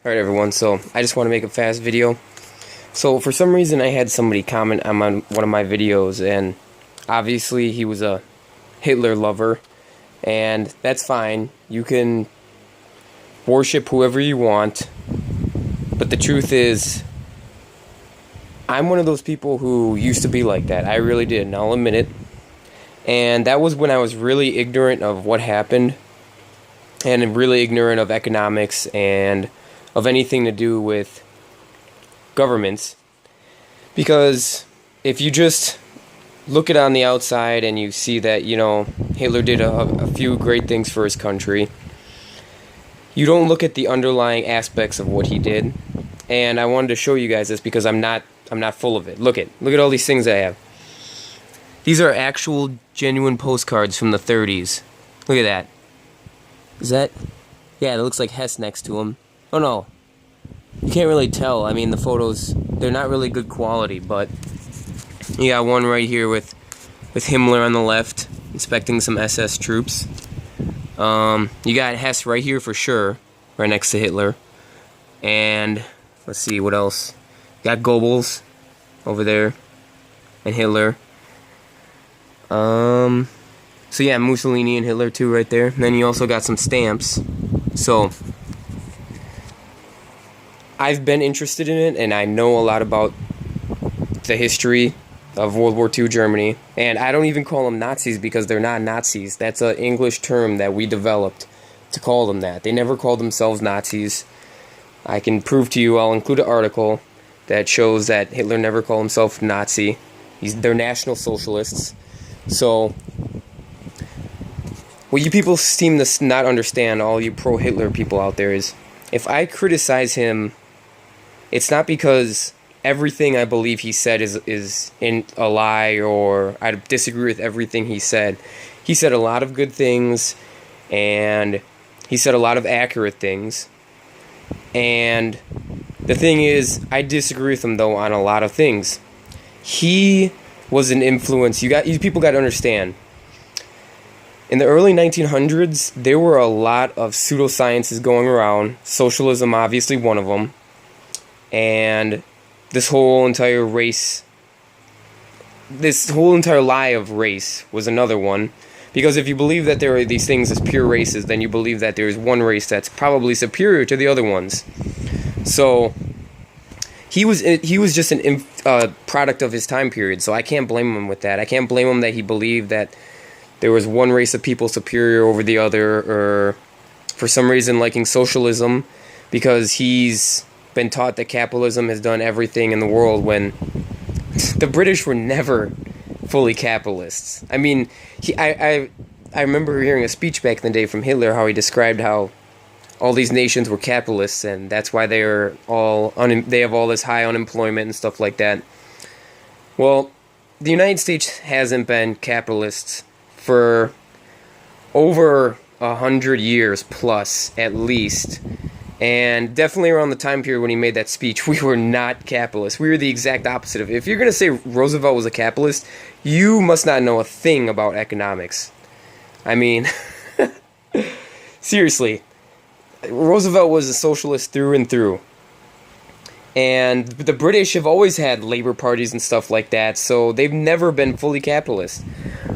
Alright everyone, so I just want to make a fast video. So for some reason I had somebody comment on one of my videos, and obviously he was a Hitler lover, and that's fine. You can worship whoever you want, but the truth is, I'm one of those people who used to be like that. I really did, and I'll admit it. And that was when I was really ignorant of what happened, and really ignorant of economics and of anything to do with governments. Because if you just look at it on the outside and you see that, Hitler did a few great things for his country, you don't look at the underlying aspects of what he did. And I wanted to show you guys this because I'm not full of it. Look at all these things I have. These are actual genuine postcards from the 30s. Look at that. Is that? Yeah, it looks like Hess next to him. Oh no, you can't really tell. I mean, the photos, they're not really good quality, but you got one right here with Himmler on the left, inspecting some SS troops. You got Hess right here for sure, right next to Hitler. And let's see, what else? You got Goebbels over there, and Hitler. So yeah, Mussolini and Hitler too right there. And then you also got some stamps. So I've been interested in it, and I know a lot about the history of World War II Germany. And I don't even call them Nazis because they're not Nazis. That's an English term that we developed to call them that. They never called themselves Nazis. I can prove to you, I'll include an article that shows that Hitler never called himself Nazi. They're National Socialists. So what you people seem to not understand, all you pro-Hitler people out there, is if I criticize him, it's not because everything I believe he said is in a lie, or I disagree with everything he said. He said a lot of good things, and he said a lot of accurate things. And the thing is, I disagree with him though on a lot of things. He was an influence. You people got to understand. In the early 1900s, there were a lot of pseudosciences going around. Socialism, obviously, one of them. And this whole entire race, this whole entire lie of race was another one. Because if you believe that there are these things as pure races, then you believe that there is one race that's probably superior to the other ones. So he was just a product of his time period. So I can't blame him with that. I can't blame him that he believed that there was one race of people superior over the other, or for some reason liking socialism because he's been taught that capitalism has done everything in the world, when the British were never fully capitalists. I mean, I remember hearing a speech back in the day from Hitler how he described how all these nations were capitalists, and that's why they have all this high unemployment and stuff like that. Well, the United States hasn't been capitalists for over 100 years plus, at least. And definitely around the time period when he made that speech, we were not capitalists. We were the exact opposite of it. If you're going to say Roosevelt was a capitalist, you must not know a thing about economics. I mean, seriously, Roosevelt was a socialist through and through. And the British have always had labor parties and stuff like that, so they've never been fully capitalist.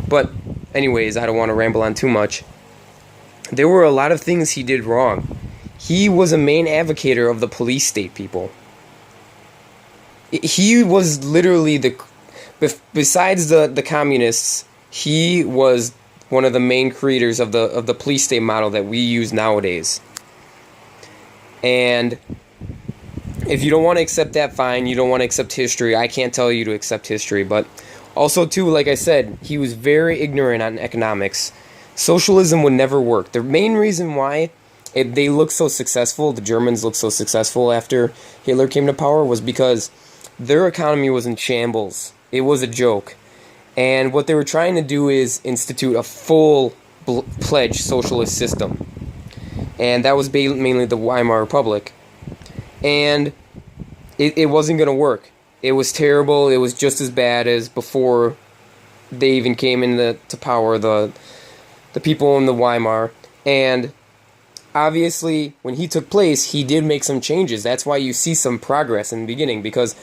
But anyways, I don't want to ramble on too much. There were a lot of things he did wrong. He was a main advocator of the police state, people. He was literally besides the communists, he was one of the main creators of the police state model that we use nowadays. And if you don't want to accept that, fine. You don't want to accept history. I can't tell you to accept history. But also, too, like I said, he was very ignorant on economics. Socialism would never work. The main reason why they looked so successful, the Germans looked so successful after Hitler came to power, was because their economy was in shambles. It was a joke. And what they were trying to do is institute a full-fledged socialist system. And that was mainly the Weimar Republic. And it wasn't going to work. It was terrible. It was just as bad as before they even came into power, the people in the Weimar. And obviously, when he took place, he did make some changes. That's why you see some progress in the beginning, because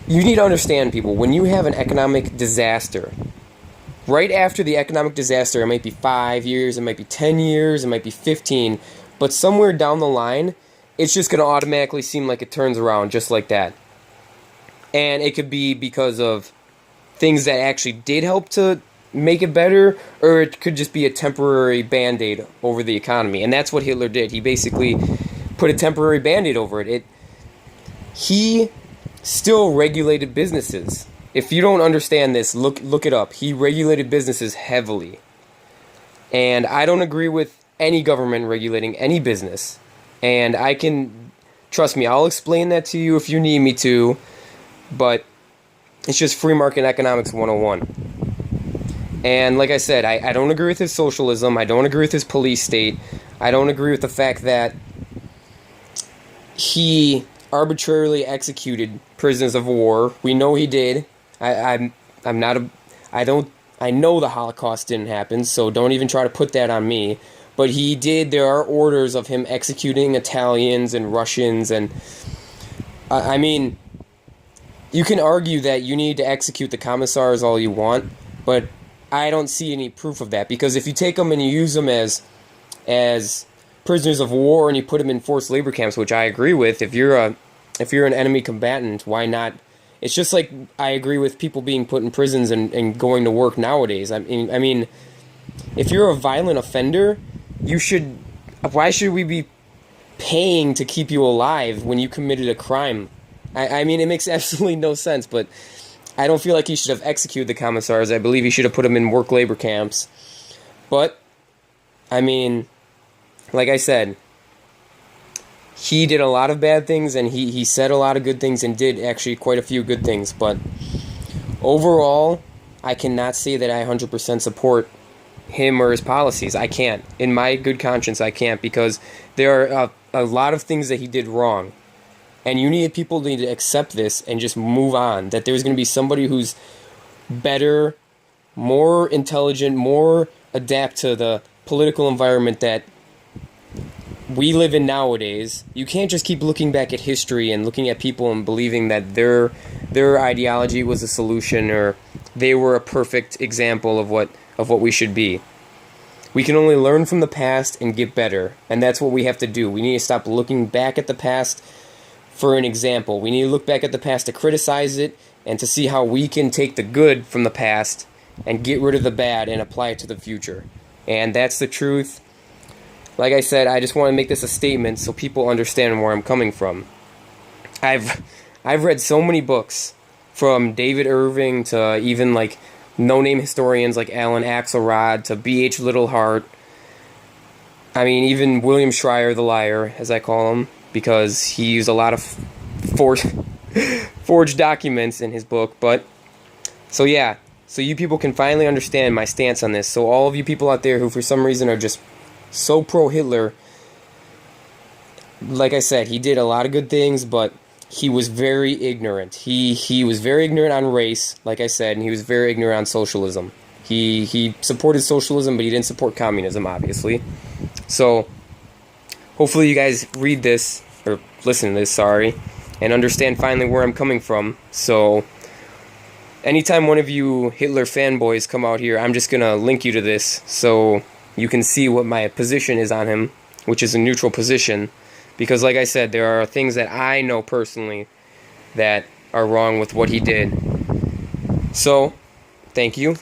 you need to understand, people, when you have an economic disaster, right after the economic disaster, it might be 5 years, it might be 10 years, it might be 15, but somewhere down the line, it's just going to automatically seem like it turns around just like that. And it could be because of things that actually did help to make it better, or it could just be a temporary band-aid over the economy. And that's what Hitler did. He basically put a temporary band-aid over it. He still regulated businesses. If you don't understand this, look it up. He regulated businesses heavily. And I don't agree with any government regulating any business. And I can, trust me, I'll explain that to you if you need me to, but it's just free market economics 101. And like I said, I don't agree with his socialism. I don't agree with his police state. I don't agree with the fact that he arbitrarily executed prisoners of war. We know he did. I know the Holocaust didn't happen, so don't even try to put that on me. But he did. There are orders of him executing Italians and Russians, and I mean, you can argue that you need to execute the commissars all you want, but I don't see any proof of that, because if you take them and you use them as prisoners of war and you put them in forced labor camps, which I agree with, if you're an enemy combatant, why not? It's just like I agree with people being put in prisons and going to work nowadays. I mean, if you're a violent offender, why should we be paying to keep you alive when you committed a crime? I mean, it makes absolutely no sense, but I don't feel like he should have executed the commissars. I believe he should have put them in work labor camps. But, I mean, like I said, he did a lot of bad things, and he said a lot of good things, and did actually quite a few good things. But overall, I cannot say that I 100% support him or his policies. I can't. In my good conscience, I can't, because there are a lot of things that he did wrong. And people need to accept this and just move on. That there's going to be somebody who's better, more intelligent, more adapt to the political environment that we live in nowadays. You can't just keep looking back at history and looking at people and believing that their ideology was a solution, or they were a perfect example of what we should be. We can only learn from the past and get better, and that's what we have to do. We need to stop looking back at the past for an example. We need to look back at the past to criticize it and to see how we can take the good from the past and get rid of the bad and apply it to the future. And that's the truth. Like I said, I just want to make this a statement so people understand where I'm coming from. I've read so many books, from David Irving to even like no-name historians like Alan Axelrod to B.H. Littlehart. I mean, even William Schreier the Liar, as I call him, because he used a lot of forged documents in his book. But so yeah, so you people can finally understand my stance on this. So all of you people out there who for some reason are just so pro-Hitler, like I said, he did a lot of good things, but he was very ignorant. He was very ignorant on race, like I said, and he was very ignorant on socialism. He supported socialism, but he didn't support communism, obviously. So hopefully you guys read this, or listen to this, sorry, and understand finally where I'm coming from. So anytime one of you Hitler fanboys come out here, I'm just going to link you to this so you can see what my position is on him, which is a neutral position. Because like I said, there are things that I know personally that are wrong with what he did. So, thank you.